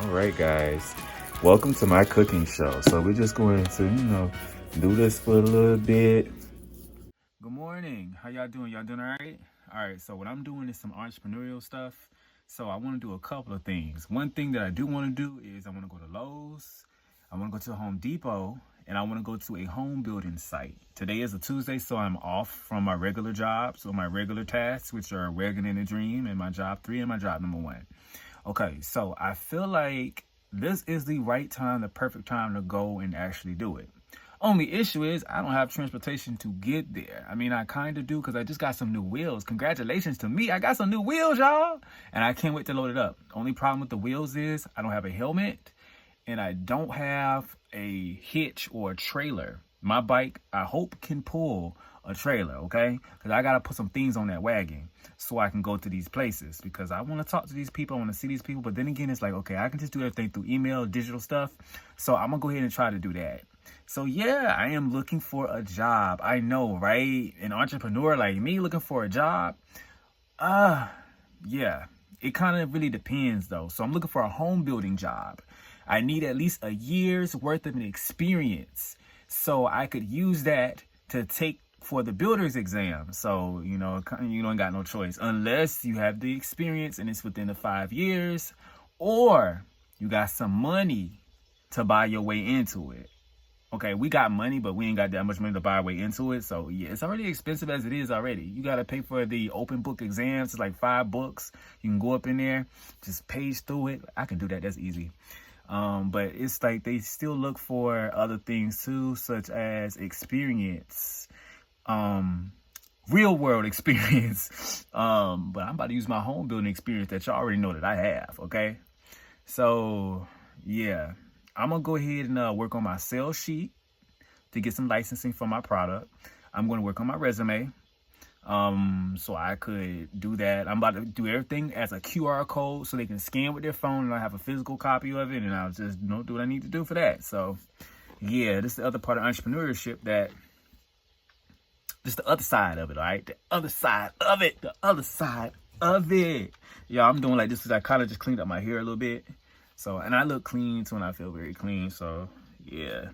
All right, guys, welcome to my cooking show. So we're just going to, do this for a little bit. Good morning. How y'all doing? Y'all doing all right? All right, so what I'm doing is some entrepreneurial stuff. So I want to do a couple of things. One thing that I do want to do is I want to go to Lowe's. I want to go to Home Depot, and I want to go to a home building site. Today is a Tuesday, so I'm off from my regular jobs or my regular tasks, which are Wagon and a Dream, and my job 3 and my job number 1. Okay, so I feel like this is the right time, the perfect time to go and actually do it. Only issue is I don't have transportation to get there. I mean, I kind of do because I just got some new wheels. Congratulations to me. I got some new wheels, y'all. And I can't wait to load it up. Only problem with the wheels is I don't have a helmet and I don't have a hitch or a trailer. My bike, I hope, can pull a trailer, okay? Because I got to put some things on that wagon so I can go to these places because I want to talk to these people. I want to see these people. But then again, it's like, okay, I can just do everything through email, digital stuff. So I'm going to go ahead and try to do that. So yeah, I am looking for a job. I know, right? An entrepreneur like me looking for a job. Yeah, it kind of really depends though. So I'm looking for a home building job. I need at least a year's worth of an experience so I could use that to take for the builder's exam. So, you don't got no choice unless you have the experience and it's within the 5 years, or you got some money to buy your way into it. Okay, we got money, but we ain't got that much money to buy our way into it. So yeah, it's already expensive as it is already. You got to pay for the open book exams. It's like 5 books. You can go up in there, just page through it. I can do that. That's easy. But it's like they still look for other things too, such as experience, real world experience. But I'm about to use my home building experience that y'all already know that I have. Okay, so yeah. I'm going to go ahead and work on my sales sheet to get some licensing for my product. I'm going to work on my resume so I could do that. I'm about to do everything as a QR code so they can scan with their phone and I have a physical copy of it, and I'll just do what I need to do for that. So, yeah, this is the other part of entrepreneurship just the other side of it, all right? The other side of it. The other side of it. Yeah, I'm doing like this because I kind of just cleaned up my hair a little bit. So, and I look clean too, and I feel very clean. So, yeah.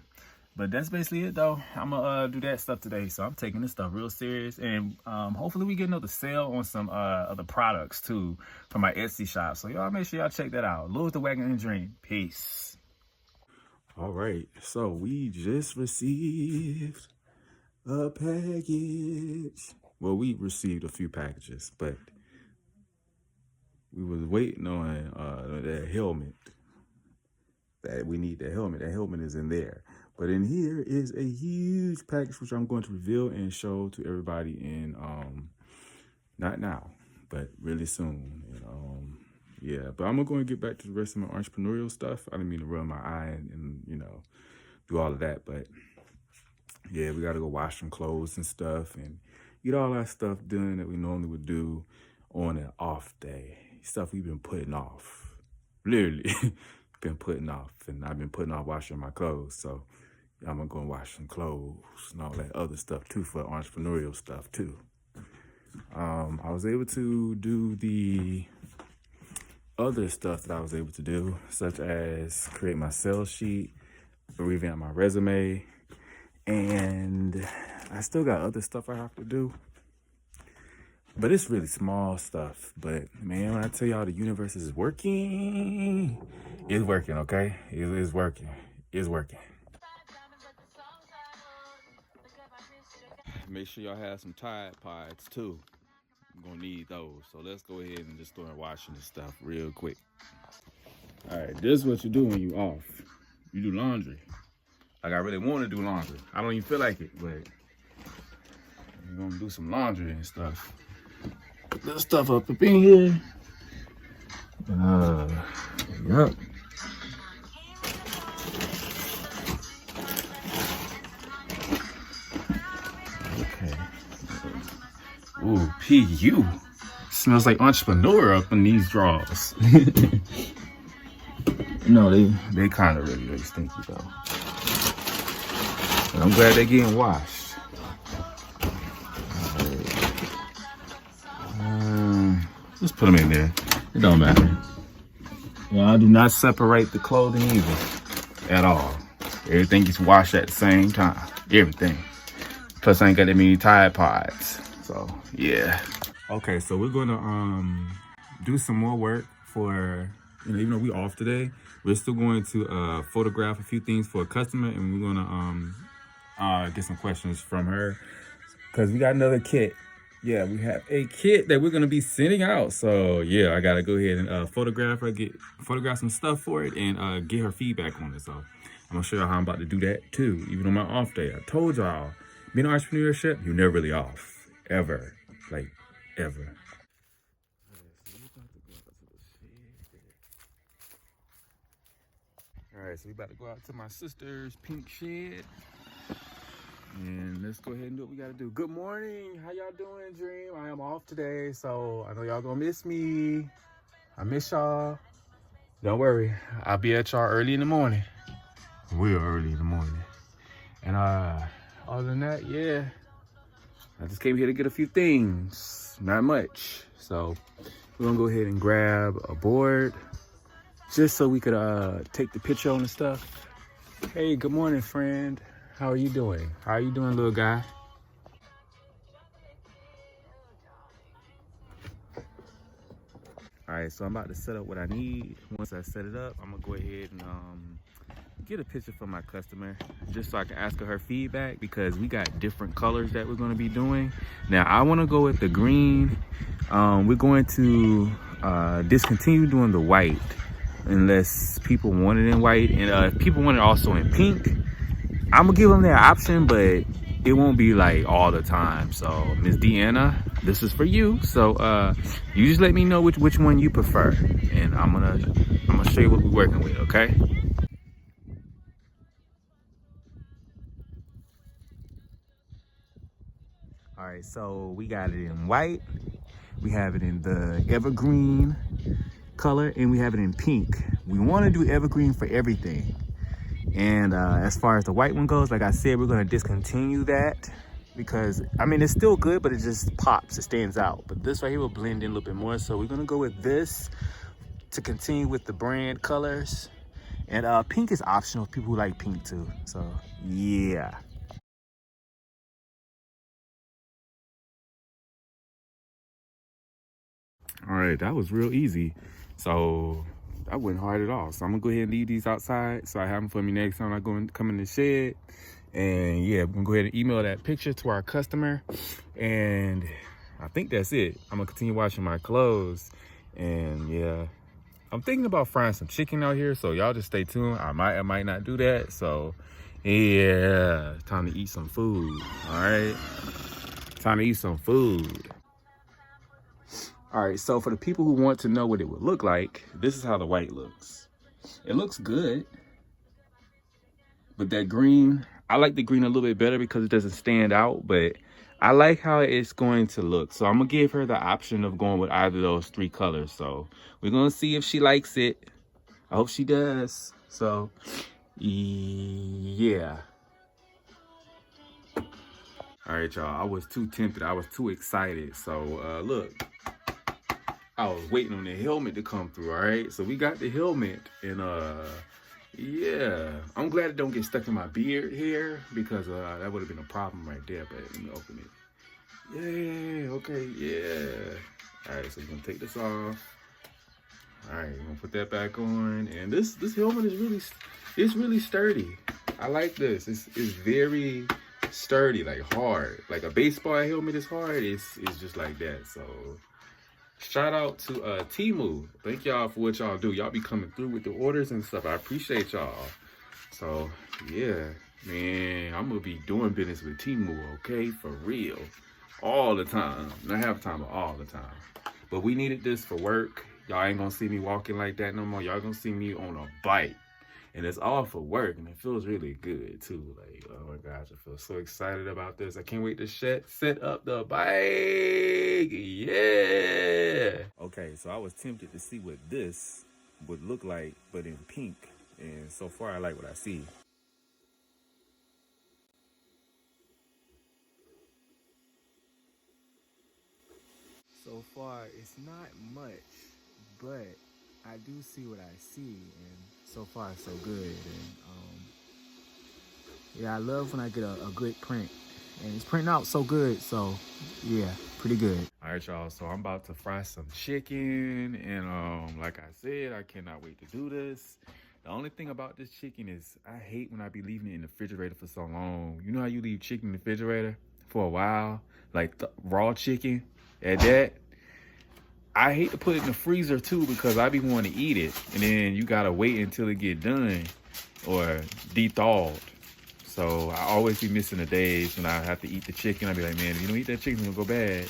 But that's basically it, though. I'm going to do that stuff today. So, I'm taking this stuff real serious. And hopefully we get another sale on some other products, too, from my Etsy shop. So, y'all make sure y'all check that out. Lose the Wagon and Dream. Peace. All right. So, we just received a package. Well, we received a few packages, but we was waiting on that helmet. That we need the helmet. That helmet is in there. But in here is a huge package which I'm going to reveal and show to everybody in not now, but really soon. And, yeah, but I'm going to get back to the rest of my entrepreneurial stuff. I didn't mean to rub my eye and do all of that, but yeah, we got to go wash some clothes and stuff and get all that stuff done that we normally would do on an off day. Stuff we've been putting off, literally been putting off, and I've been putting off washing my clothes. So I'm gonna go and wash some clothes and all that other stuff too for entrepreneurial stuff too. I was able to do the other stuff that I was able to do, such as create my sales sheet, revamp my resume, and I still got other stuff I have to do. But it's really small stuff. But, man, when I tell y'all the universe is working, it's working, okay? It's working. It's working. Make sure y'all have some Tide Pods, too. I'm going to need those. So let's go ahead and just start washing this stuff real quick. All right, this is what you do when you off. You do laundry. Like, I really want to do laundry. I don't even feel like it, but you're going to do some laundry and stuff. Put this stuff up in here. Yep. Okay. Ooh, PU. Smells like entrepreneur up in these drawers. No, they kind of really stinky though. But I'm glad they're getting washed. Just put them in there. It don't matter. Yeah, I do not separate the clothing either at all. Everything gets washed at the same time. Everything. Plus, I ain't got that many Tide Pods. So, yeah. Okay, so we're gonna do some more work for, even though we off today, we're still going to photograph a few things for a customer, and we're gonna get some questions from her because we got another kit. Yeah, we have a kit that we're gonna be sending out. So yeah, I gotta go ahead and photograph her, photograph some stuff for it, and get her feedback on it. So I'm gonna show y'all how I'm about to do that too, even on my off day. I told y'all, being entrepreneurship, you're never really off, ever, like ever. All right, so we about to go out to my sister's pink shed. And let's go ahead and do what we gotta do. Good morning. How y'all doing, Dream? I am off today, so I know y'all gonna miss me. I miss y'all. Don't worry. I'll be at y'all early in the morning. Real early in the morning. And other than that, yeah. I just came here to get a few things. Not much. So we're gonna go ahead and grab a board just so we could take the picture on the stuff. Hey, good morning, friend. How are you doing? How are you doing, little guy? All right, so I'm about to set up what I need. Once I set it up, I'm gonna go ahead and get a picture from my customer just so I can ask her feedback because we got different colors that we're gonna be doing. Now, I wanna go with the green. We're going to discontinue doing the white unless people want it in white. And if people want it also in pink, I'm gonna give them that option, but it won't be like all the time. So Miss Deanna, this is for you. So you just let me know which one you prefer, and I'm gonna show you what we're working with. Okay. All right. So we got it in white. We have it in the evergreen color, and we have it in pink. We want to do evergreen for everything. And as far as the white one goes, like I said, we're gonna discontinue that because I mean it's still good, but it just pops, it stands out. But this right here will blend in a little bit more. So we're gonna go with this to continue with the brand colors. And pink is optional for people who like pink too. So yeah. All right, that was real easy. So that wasn't hard at all. So I'm gonna go ahead and leave these outside so I have them for me next time I come in the shed. And yeah, we're gonna go ahead and email that picture to our customer. And I think that's it. I'm gonna continue washing my clothes. And yeah, I'm thinking about frying some chicken out here. So y'all just stay tuned. I might not do that. So yeah, time to eat some food. All right, time to eat some food. All right, so for the people who want to know what it would look like, this is how the white looks. It looks good, but that green, I like the green a little bit better because it doesn't stand out, but I like how it's going to look. So I'm gonna give her the option of going with either of those three colors. So we're gonna see if she likes it. I hope she does. So yeah. All right, y'all, I was too tempted. I was too excited. So look. I was waiting on the helmet to come through, all right? So we got the helmet, and yeah. I'm glad it don't get stuck in my beard here because that would have been a problem right there, but let me open it. Yeah, okay, yeah. All right, so we're gonna take this off. All right, we're gonna put that back on, and this helmet is really sturdy. I like this. It's very sturdy, like hard. Like a baseball helmet is hard. It's just like that. So shout out to Temu. Thank y'all for what y'all do. Y'all be coming through with the orders and stuff. I appreciate y'all. So yeah, man, I'm gonna be doing business with Temu, okay? For real. All the time. Not half the time, but all the time. But we needed this for work. Y'all ain't gonna see me walking like that no more. Y'all gonna see me on a bike. And it's all for work, and it feels really good too. Like, oh my gosh, I feel so excited about this. I can't wait to set up the bike. Yeah. Okay, so I was tempted to see what this would look like, but in pink. And so far, I like what I see. So far, it's not much, but I do see what I see, and so far so good. And yeah, I love when I get a good print, and it's printing out so good. So yeah, pretty good. All right, y'all. So I'm about to fry some chicken, and like I said, I cannot wait to do this. The only thing about this chicken is I hate when I be leaving it in the refrigerator for so long. You know how you leave chicken in the refrigerator for a while, like raw chicken at that. I hate to put it in the freezer too because I be wanting to eat it, and then you gotta wait until it get done or de-thawed. So I always be missing the days when I have to eat the chicken. I be like, man, if you don't eat that chicken, it's gonna go bad.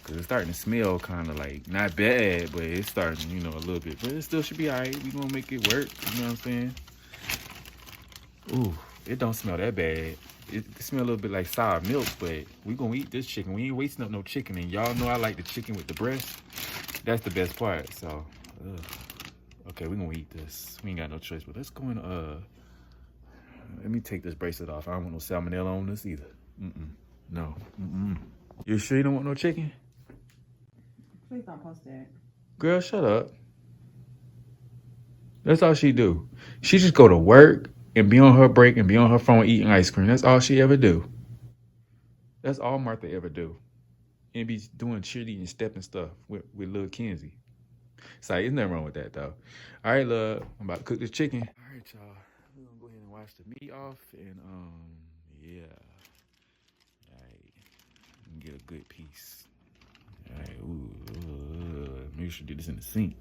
Cause it's starting to smell kind of like, not bad, but it's starting, you know, a little bit. But it still should be all right. We gonna make it work, you know what I'm saying? Ooh, it don't smell that bad. It smell a little bit like sour milk, but we gonna eat this chicken. We ain't wasting up no chicken. And y'all know I like the chicken with the breast. That's the best part, so. Okay, we gonna eat this. We ain't got no choice, but let's go in, let me take this bracelet off. I don't want no salmonella on this either. No. You sure you don't want no chicken? Please don't post that. Girl, shut up. That's all she do. She just go to work and be on her break and be on her phone eating ice cream. That's all she ever do. That's all Martha ever do. And be doing cheerleading and stepping stuff with little Kenzie. Sorry, there's nothing wrong with that though. All right, love. I'm about to cook this chicken. All right, y'all. We're gonna go ahead and wash the meat off and yeah. All right. Get a good piece. All right. Ooh. Maybe we should do this in the sink.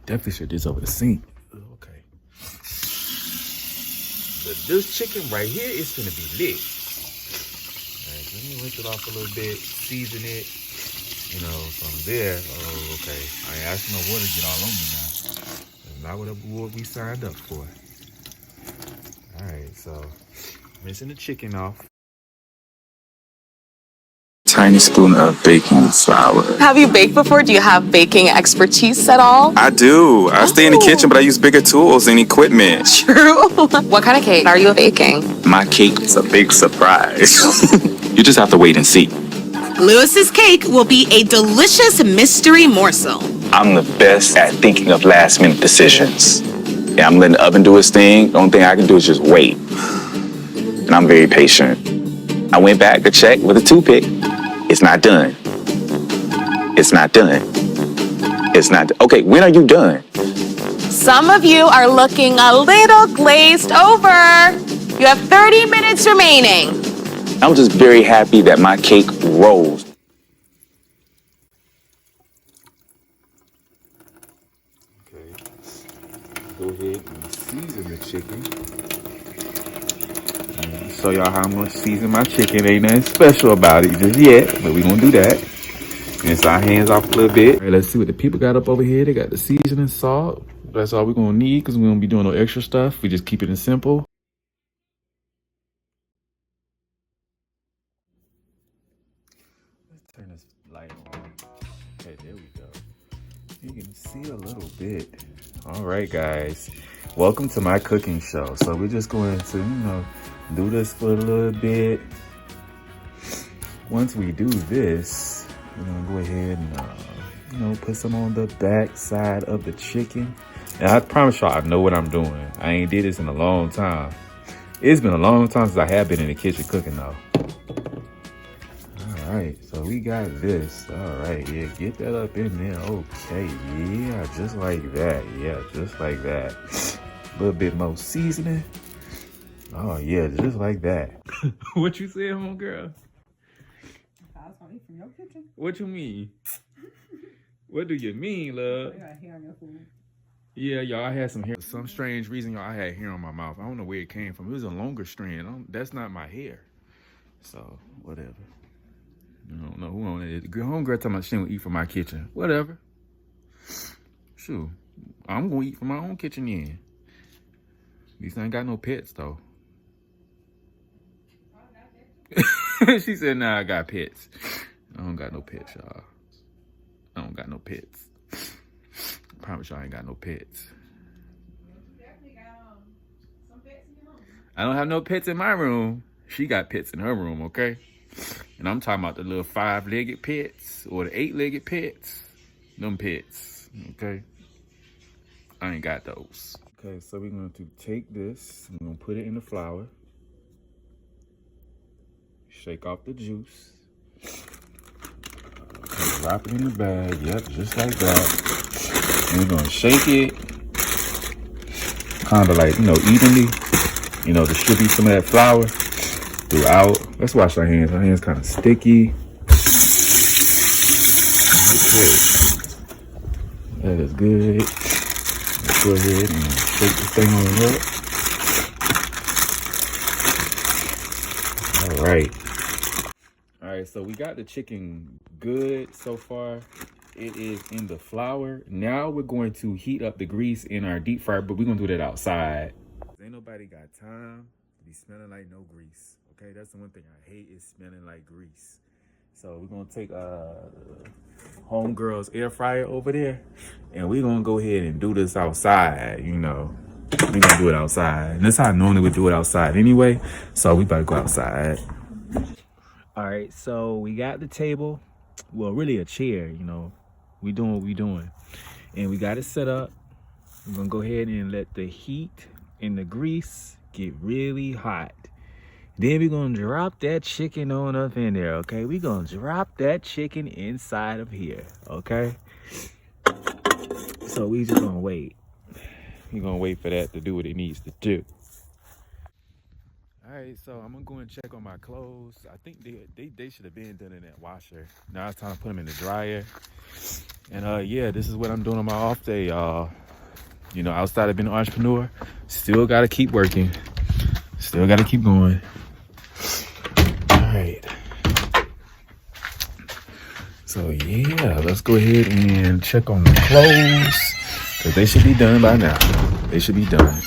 Definitely should do this over the sink. Okay. But this chicken right here is gonna be lit. All right, let me rinse it off a little bit, season it. You know, from there, oh, okay. I ain't asking no water to get all on me now. That's not what we signed up for. All right, so rinsing the chicken off. Tiny spoon of baking flour. Have you baked before? Do you have baking expertise at all? I do. I stay in the kitchen, but I use bigger tools and equipment. True. What kind of cake are you baking? My cake is a big surprise. You just have to wait and see. Lewis's cake will be a delicious mystery morsel. I'm the best at thinking of last-minute decisions. Yeah, I'm letting the oven do its thing. The only thing I can do is just wait. And I'm very patient. I went back to check with a toothpick. It's not done. It's not done. It's not. Okay, when are you done? Some of you are looking a little glazed over. You have 30 minutes remaining. I'm just very happy that my cake rose. Okay. Go ahead and season the chicken. Show y'all how I'm gonna season my chicken. Ain't nothing special about it just yet, but we gonna do that. Rinse our hands off a little bit. All right, let's see what the people got up over here. They got the seasoning, salt. That's all we're gonna need because we don't be doing no extra stuff. We just keep it in simple. Let's turn this light on. Okay, there we go. You can see a little bit. All right, guys. Welcome to my cooking show. So we're just going to, you know, do this for a little bit. Once we do this, we're gonna go ahead and, you know, put some on the back side of the chicken. And I promise y'all, I know what I'm doing. I ain't did this in a long time. It's been a long time since I have been in the kitchen cooking though. All right, so we got this. All right, yeah, get that up in there. Okay, yeah, just like that. Yeah, just like that. A little bit more seasoning. Oh yeah, just like that. What you said, homegirl? I was gonna eat from your kitchen. What you mean? What do you mean, love? You got hair on your food. Yeah, y'all, I had some hair. For some strange reason, y'all, I had hair on my mouth. I don't know where it came from. It was a longer strand. That's not my hair. So, whatever. I don't know who on it. Homegirl talking about she don't eat from my kitchen. Whatever. Shoot. I'm gonna eat from my own kitchen then. At least I ain't got no pets, though. She said, nah, I got pets. I don't got no pets, y'all. I don't got no pets. I promise y'all I ain't got no pets. I don't have no pets in my room. She got pets in her room, okay? And I'm talking about the little 5-legged pets or the 8-legged pets. Them pets, okay? I ain't got those. Okay, so we're going to take this. I'm going to put it in the flour. Shake off the juice. Okay, wrap it in the bag. Yep, just like that. And we're going to shake it. Kind of like, evenly. Distribute some of that flour throughout. Let's wash our hands. Our hands kind of sticky. Okay. That is good. Let's go ahead and shake this thing on up. All right. All right, so we got the chicken good so far. It is in the flour. Now we're going to heat up the grease in our deep fryer, but we're going to do that outside. Ain't nobody got time to be smelling like no grease. Okay, that's the one thing I hate is smelling like grease. So we're gonna take homegirl's air fryer over there, and we're gonna go ahead and do this outside. We're gonna do it outside, and that's how I normally would do it outside anyway. So we better go outside. All right, so we got the table. Well, really a chair. We doing what we doing, and we got it set up. We're gonna go ahead and let the heat and the grease get really hot. Then we're gonna drop that chicken on up in there, okay? We're gonna drop that chicken inside of here, okay? So we just gonna wait. We're gonna wait for that to do what it needs to do. All right, so I'm gonna go and check on my clothes. I think they should have been done in that washer. Now it's time to put them in the dryer. And yeah, this is what I'm doing on my off day, y'all. Outside of being an entrepreneur, still gotta keep working. Still gotta keep going. All right. So yeah, let's go ahead and check on the clothes, because they should be done by now. They should be done.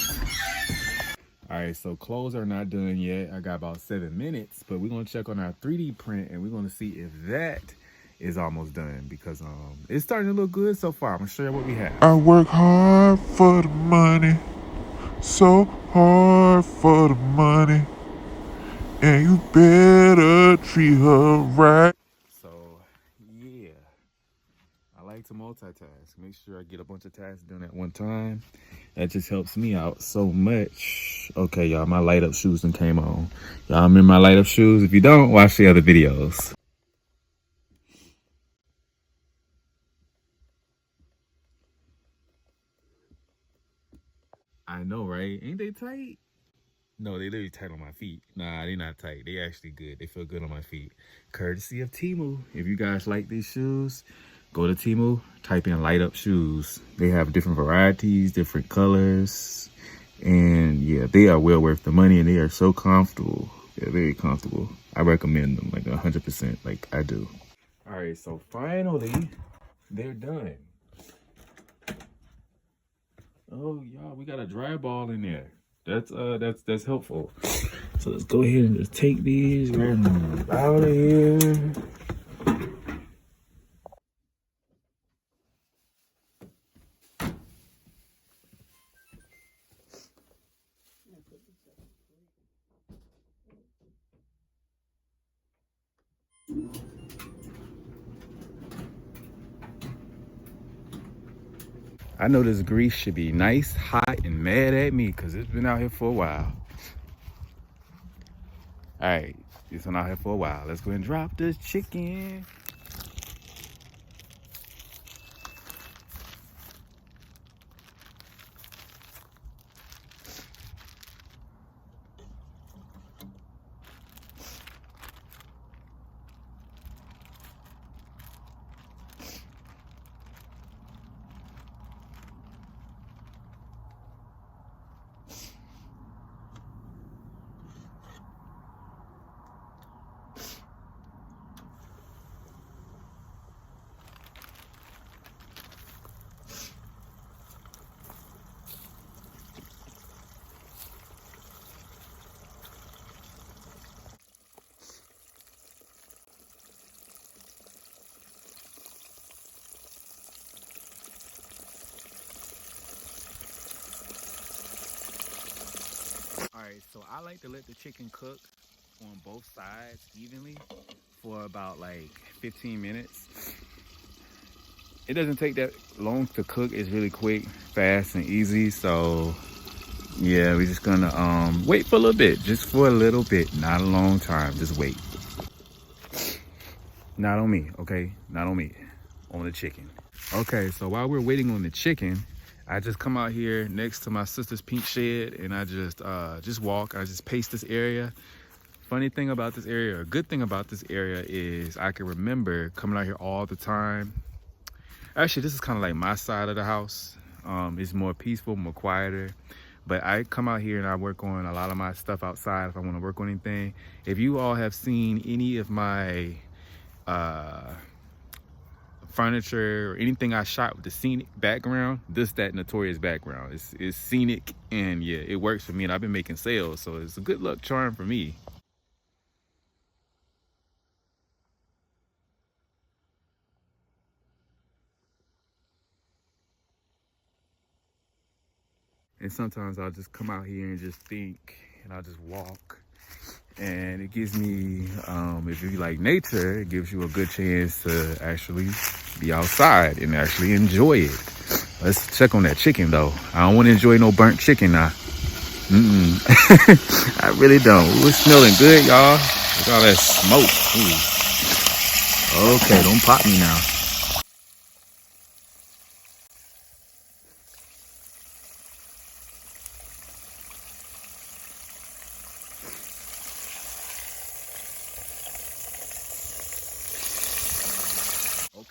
All right, so clothes are not done yet. I got about 7 minutes, but we're gonna check on our 3D print and we're gonna see if that is almost done, because it's starting to look good so far. I'm gonna show you what we have. I work hard for the money, so hard for the money, and you better treat her right. So yeah, I like to multitask. Make sure I get a bunch of tasks done at one time. That just helps me out so much. Okay, y'all, my light up shoes done came on. Y'all remember my light up shoes? If you don't, watch the other videos. I know, right? Ain't they tight? No, they literally tight on my feet. Nah, they not tight. They actually good. They feel good on my feet. Courtesy of Temu. If you guys like these shoes, go to Temu, type in light up shoes. They have different varieties, different colors. And yeah, they are well worth the money, and they are so comfortable. They're very comfortable. I recommend them like 100%, like I do. All right, so finally, they're done. Oh, y'all, we got a dry ball in there. That's helpful. So let's go ahead and just take these right out of here. I know this grease should be nice, hot, and mad at me because it's been out here for a while. All right, it's been out here for a while. Let's go ahead and drop this chicken. All right, so I like to let the chicken cook on both sides evenly for about like 15 minutes. it doesn't take that long to cook. It's really quick, fast, and easy. So yeah, we're just gonna wait for a little bit, just for a little bit, not a long time. Just wait. Not on me, okay? Not on me. On the chicken. Okay, so while we're waiting on the chicken, I just come out here next to my sister's pink shed, and I just walk. I just pace this area. Funny thing about this area, or good thing about this area, is I can remember coming out here all the time. Actually, this is kind of like my side of the house. It's more peaceful, more quieter. But I come out here and I work on a lot of my stuff outside if I want to work on anything. If you all have seen any of my furniture or anything I shot with the scenic background, that notorious background. It's scenic, and yeah, it works for me, and I've been making sales, so it's a good luck charm for me. And sometimes I'll just come out here and just think, and I'll just walk. And it gives me, if you like nature, it gives you a good chance to actually be outside and actually enjoy it. Let's check on that chicken though. I don't want to enjoy no burnt chicken now. I really don't. Ooh, it's smelling good, y'all. Look at all that smoke. Ooh. Okay, don't pop me now.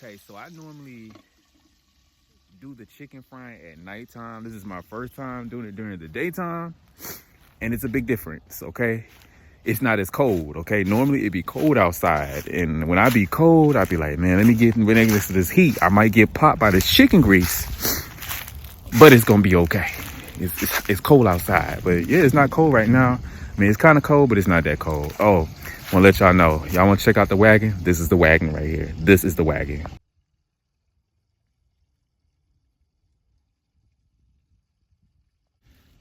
Okay, so I normally do the chicken frying at nighttime. This is my first time doing it during the daytime, and it's a big difference, okay? It's not as cold, okay? Normally it'd be cold outside, and when I be cold, I'd be like, man, let me get next to this heat. I might get popped by this chicken grease, but it's gonna be okay. It's cold outside, but yeah, it's not cold right now. I mean, it's kind of cold, but it's not that cold. Oh, I want to let y'all know. Y'all want to check out the wagon? This is the wagon right here. This is the wagon.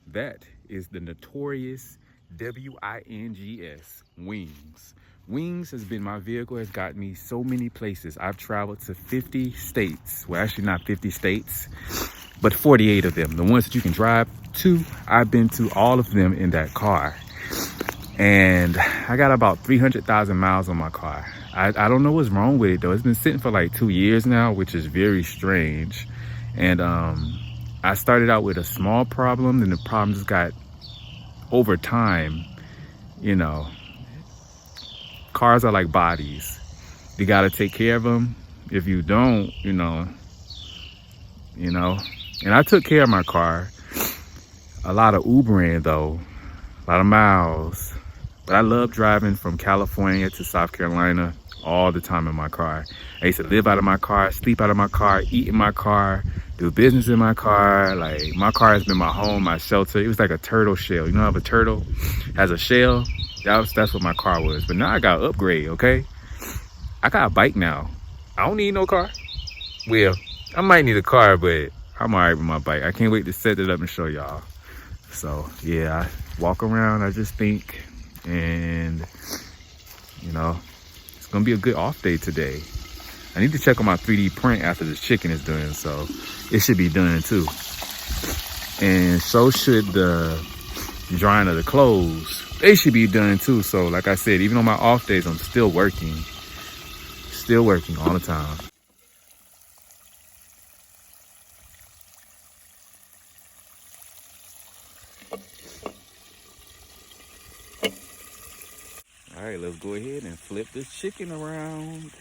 That is the notorious WINGS, Wings. Wings has been my vehicle, has got me so many places. I've traveled to 50 states. Well, actually not 50 states, but 48 of them. The ones that you can drive to, I've been to all of them in that car. And I got about 300,000 miles on my car. I don't know what's wrong with it though. It's been sitting for like 2 years now, which is very strange. And I started out with a small problem, and the problem just got, over time, you know, cars are like bodies. You gotta take care of them. If you don't, you know. And I took care of my car. A lot of Ubering though, a lot of miles. But I love driving from California to South Carolina all the time in my car. I used to live out of my car, sleep out of my car, eat in my car, do business in my car. Like, my car has been my home, my shelter. It was like a turtle shell. You know how a turtle has a shell? That's what my car was. But now I got an upgrade, okay? I got a bike now. I don't need no car. Well, I might need a car, but I'm all right with my bike. I can't wait to set it up and show y'all. So yeah, I walk around, I just think, and you know, it's gonna be a good off day today. I need to check on my 3D print after this chicken is done, so it should be done too. And so should the drying of the clothes. They should be done too. So like I said, even on my off days, I'm still working all the time. All right, let's go ahead and flip this chicken around.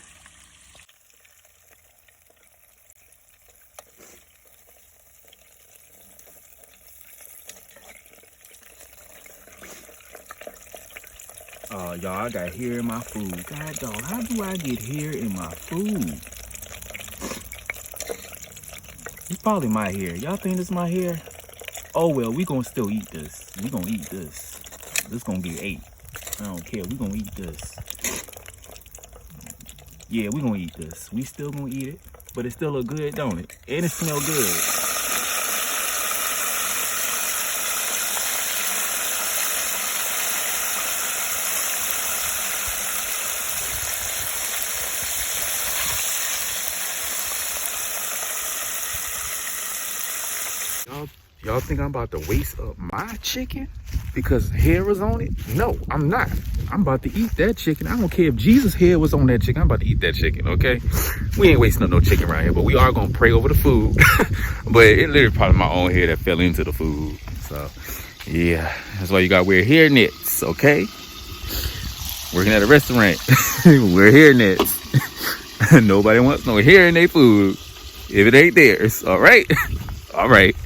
Y'all, I got hair in my food. God dog, how do I get hair in my food? It's probably my hair. Y'all think this is my hair? Oh well, we gonna still eat this. We gonna eat this. This gonna get ate. I don't care. We gonna eat this. Yeah, we gonna eat this. We still gonna eat it, but it still look good, don't it? And it smell good. y'all think I'm about to waste up my chicken because hair was on it? No, I'm not. I'm about to eat that chicken. I don't care if Jesus' hair was on that chicken. I'm about to eat that chicken, okay? We ain't wasting up no chicken around here, but we are gonna pray over the food. But it literally probably my own hair that fell into the food. So yeah, that's why you gotta wear hair nets, okay? Working at a restaurant, wear hair nets. Nobody wants no hair in their food if it ain't theirs, all right? All right.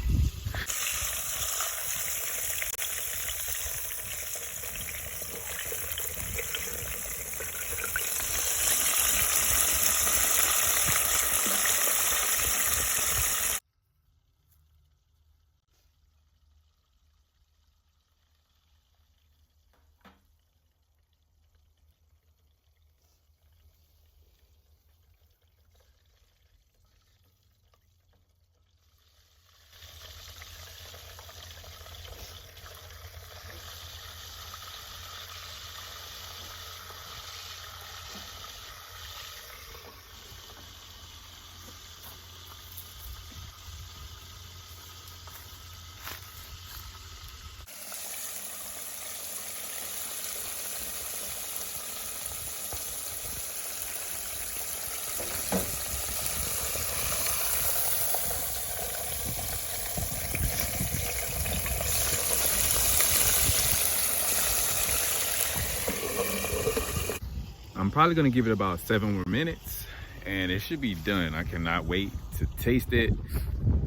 I'm probably gonna give it about 7 more minutes and it should be done. I cannot wait to taste it.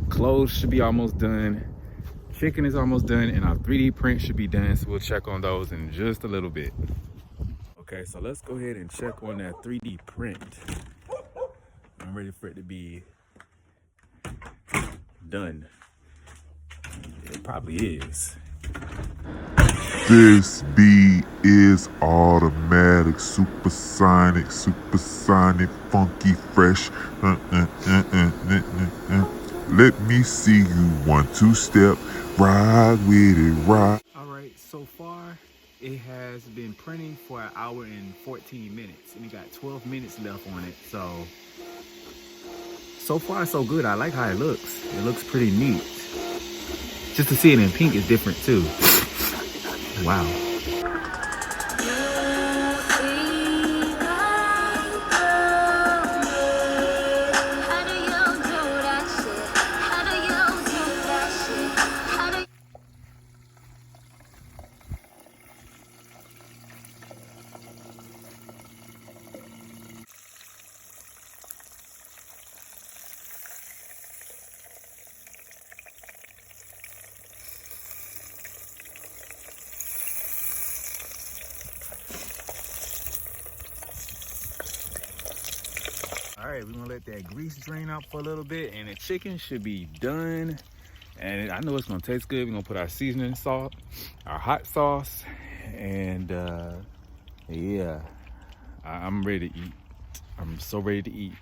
Clothes should be almost done. Chicken is almost done and our 3D print should be done. So we'll check on those in just a little bit. Okay, so let's go ahead and check on that 3D print. I'm ready for it to be done. It probably is. This beat is automatic, supersonic, funky, fresh. Let me see you 1-2 step, ride with it, ride. All right, so far it has been printing for 1 hour and 14 minutes and it got 12 minutes left on it. So far so good. I like how it looks. It looks pretty neat. Just to see it in pink is different too. Wow. All right, we're gonna let that grease drain out for a little bit and the chicken should be done. And I know it's gonna taste good. We're gonna put our seasoning salt, our hot sauce, and yeah, I'm ready to eat. I'm so ready to eat.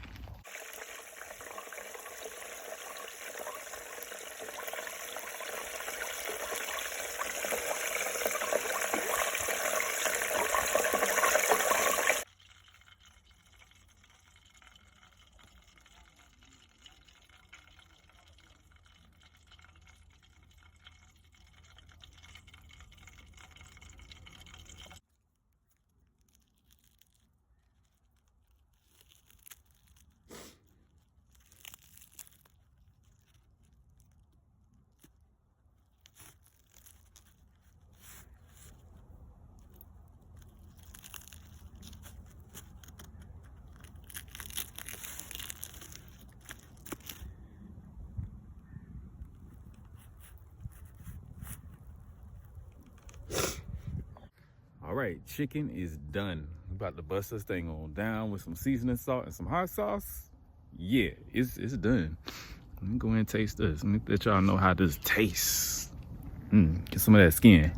All right, chicken is done. I'm about to bust this thing on down with some seasoning salt and some hot sauce. Yeah, it's done. Let me go ahead and taste this. Let me let y'all know how this tastes. Get some of that skin.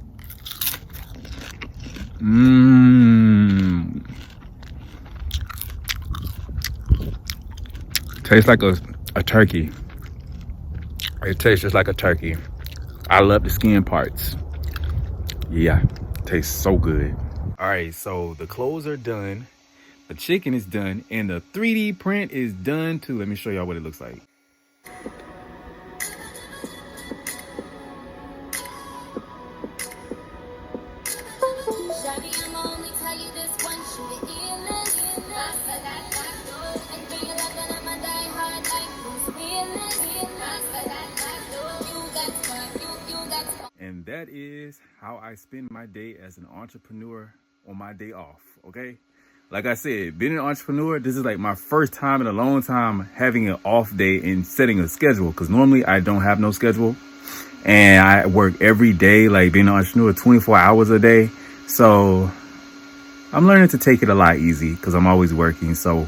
Tastes like a turkey. It tastes just like a turkey. I love the skin parts. Yeah, tastes so good. All right, so the clothes are done, the chicken is done, and the 3D print is done too. Let me show y'all what it looks like. And that is how I spend my day as an entrepreneur on my day off, okay? Like I said, being an entrepreneur, this is like my first time in a long time having an off day and setting a schedule, because normally I don't have no schedule. And I work every day, like being an entrepreneur, 24 hours a day. So I'm learning to take it a lot easy because I'm always working. So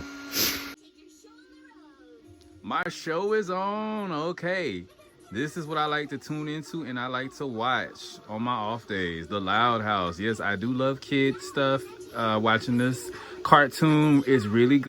my show is on. Okay. This is what I like to tune into and I like to watch on my off days. The Loud House. Yes, I do love kid stuff. Watching this cartoon is really good.